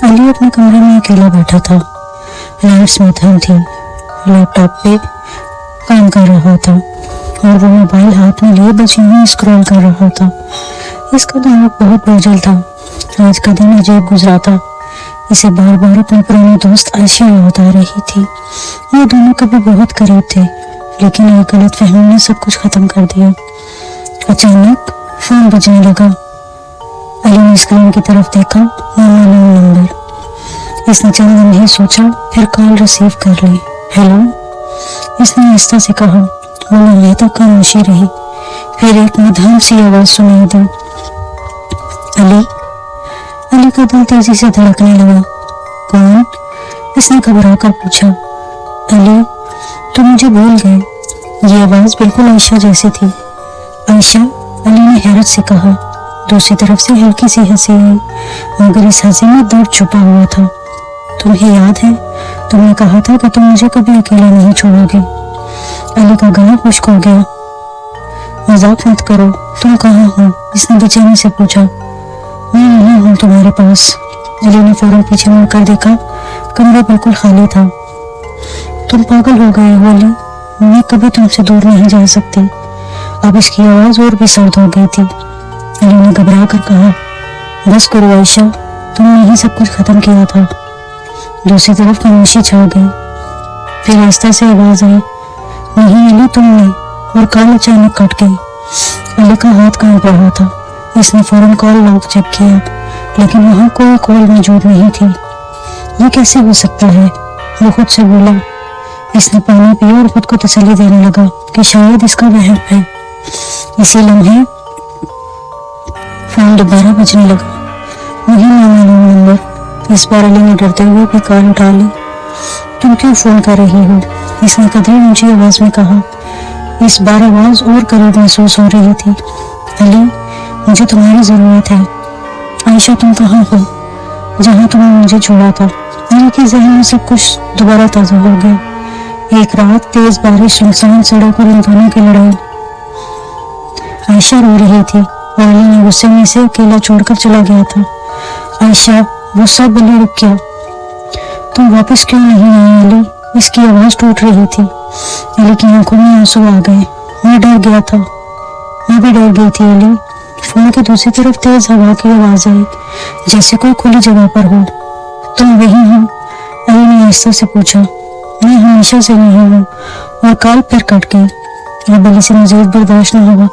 अली अपने कमरे में अकेला बैठा था। लाइट्स मध्यम थी, लैपटॉप पे काम कर रहा था और वो मोबाइल हाथ में लिए बस यूं ही स्क्रॉल कर रहा था। इसका दिमाग बहुत बोझल था। आज का दिन अजीब गुजरा था। इसे बार बार अपने पुराने दोस्त आयशा याद आ रही थी। ये दोनों कभी बहुत करीब थे, लेकिन एक गलत फहमी ने सब कुछ खत्म कर दिया। अचानक फोन बजने लगा। अली ने स्क्रीन की तरफ देखा, नामालूम नंबर। इसने चंद लम्हे सोचा, फिर कॉल रिसीव कर ली। हेलो, इसने आहिस्ता से कहा। वो लम्हे तक खामोशी रही, फिर एक मध्यम सी आवाज सुनाई दी, अली। अली का दिल तेजी से धड़कने लगा। कौन? इसने घबरा कर पूछा। अली, तुम मुझे भूल गए। ये आवाज बिल्कुल आयशा जैसी थी। आयशा? अली ने हैरत से कहा। दूसरी तरफ से हल्की सी हंसी आई, मगर इस हंसी में दर्द छुपा हुआ था। तुम्हें याद है, तुमने कहा था कि तुम मुझे कभी अकेला नहीं छोड़ोगे। अली का गला खुश्क हो गया। मजाक मत करो, तुम कहाँ हो? इसने बेचैनी से पूछा। मैं नहीं हूँ तुम्हारे पास। अली ने फौरन पीछे मुड़कर देखा, कमरा बिल्कुल खाली था। तुम पागल हो गए हो अली, मैं कभी तुमसे दूर नहीं जा सकती। अब इसकी आवाज और भी सर्द हो गई थी। अली ने घबरा कर कहा, बस करो आयशा, तुमने ही सब कुछ खत्म किया था। दूसरी तरफ खामोशी छा गई। फिर आहिस्ता से आवाज आई, नहीं अली, तुमने। और कॉल अचानक कट गई। अली का हाथ कांप रहा था। इसने फौरन कॉल लॉग चेक किया, लेकिन वहां कोई कॉल मौजूद नहीं थी। ये कैसे हो सकता है? वो खुद से बोला। इसने पानी पिया और खुद को तसल्ली देने लगा कि शायद इसका वहम है। इसी लम्हे फोन दोबारा बजने लगा। वही नामालूम नंबर। इस बार अली ने डरते हुए भी कॉल उठा ली। तुम क्यों फोन कर रही हो? इसने कदरी ऊंची आवाज में कहा। इस बार आवाज और करीब महसूस हो रही थी। अली, मुझे तुम्हारी जरूरत है। आयशा, तुम कहाँ हो? जहाँ तुमने मुझे छोड़ा था। अली के जहन में सब कुछ दोबारा ताजा हो गया। एक रात, तेज बारिश, सुनसान सड़क और इन दोनों की लड़ाई। आयशा रो रही थी और अली ने गुस्से में इसे अकेला छोड़कर चला गया था। आयशा, वो सब अली, रुक गया। तुम वापस क्यों नहीं आई अली? इसकी आवाज टूट रही थी। अली की आंखों में आंसू आ गए। मैं डर गया था। मैं भी डर गई थी अली। फोन की दूसरी तरफ तेज हवा की आवाज आई, जैसे कोई खुली जगह पर हो। तुम वही हो? अली ने आहिस्ता से पूछा। मैं हमेशा से नहीं हूँ। और कॉल फिर कट गई। अब अली से मजीद बर्दाश्त न हुआ।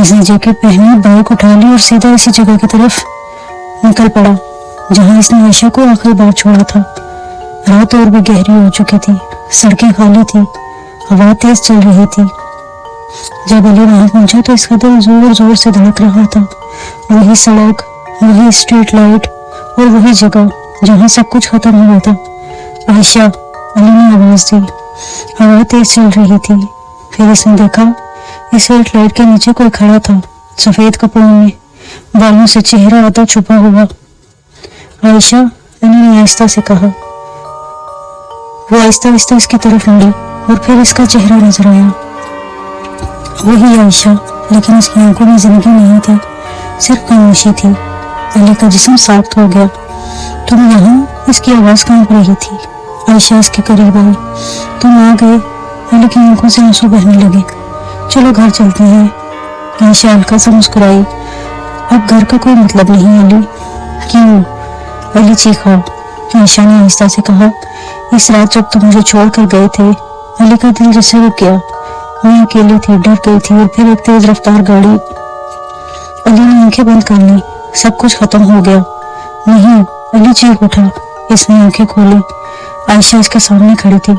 इसने जैकेट पहनी, बाइक उठा ली और सीधा इसी जगह की तरफ निकल पड़ा जहाँ इसने आयशा को आखिरी बार छोड़ा था। रात और भी गहरी हो चुकी थी। सड़कें खाली थी, हवा तेज चल रही थी। जब अली वहां पहुंचा तो इसका दिल जोर जोर से धड़क रहा था। वही सड़क, वही स्ट्रीट लाइट और वही जगह जहाँ सब कुछ खत्म हुआ था। आयशा, अली ने आवाज दी। हवा तेज चल रही थी। फिर इसने देखा, इस स्ट्रीट लाइट के नीचे कोई खड़ा था, सफेद कपड़ों में, बालों से चेहरा आधा छुपा हुआ। आयशा, अली ने आहिस्ता से कहा। वो आहिस्ता आहिस्ता इसकी तरफ मुड़ी और फिर इसका चेहरा नजर आया। वही आयशा, लेकिन उसकी आंखों में जिंदगी नहीं थी, सिर्फ खामोशी थी। अली का जिस्म साख्त हो गया। तुम यहाँ? इसकी आवाज कांप रही थी। आयशा इसके करीब आई। तुम आ गए। अली की आंखों से आंसू बहने लगे। चलो घर चलते हैं। आयशा हल्का सा मुस्कुराई। अब घर का कोई मतलब नहीं अली। क्यों? अली चीखा। आयशा ने आहिस्ता से कहा, इस रात जब तुम मुझे छोड़ कर गए थे, अली का दिल जैसे रुक गया। मैं अकेली थी, डर गई थी और फिर एक तेज रफ्तार गाड़ी। अली ने आंखें बंद कर ली। सब कुछ खत्म हो गया। नहीं, अली चीख उठा। इसने आंखें खोली। आयशा इसके सामने खड़ी थी।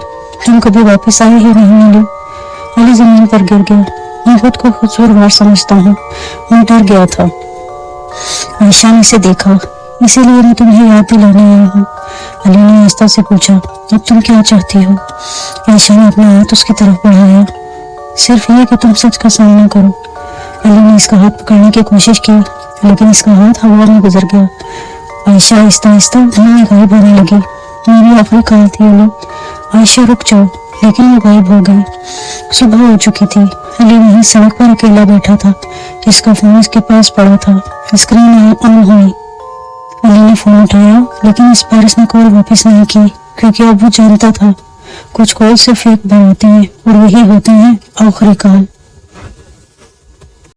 तुम कभी वापस आए ही नहीं अली। अली जमीन पर गिर गया। मैं खुद को कसूरवार समझता हूँ, मैं डर गया था। आयशा ने इसे देखा। इसीलिए मैं तुम्हें याद दिलाने आई हूँ। अली ने आहिस्ता से पूछा, अब तुम क्या चाहती हो? आयशा ने अपना हाथ उसकी तरफ बढ़ाया। सिर्फ ये कि तुम सच का सामना करो। अली ने इसका हाथ पकड़ने की कोशिश की, लेकिन इसका हाथ हवा में गुजर गया। आयशा आहिस्ता आहिस्ता धुआं गायब होने लगी। मेरी आखिरी कॉल थी अली। आयशा, रुक जाओ। लेकिन वो गायब हो गई। सुबह हो चुकी थी। अली वहीं सड़क पर अकेला बैठा था। इसका फोन इसके पास पड़ा था। स्क्रीन ऑन हुई। علی نے فون اٹھایا لیکن اس بار اس نے کال واپس نہیں کی، کیونکہ اب وہ جانتا تھا کچھ کال صرف ایک بار ہوتی ہیں اور وہی ہوتے ہیں آخری کال۔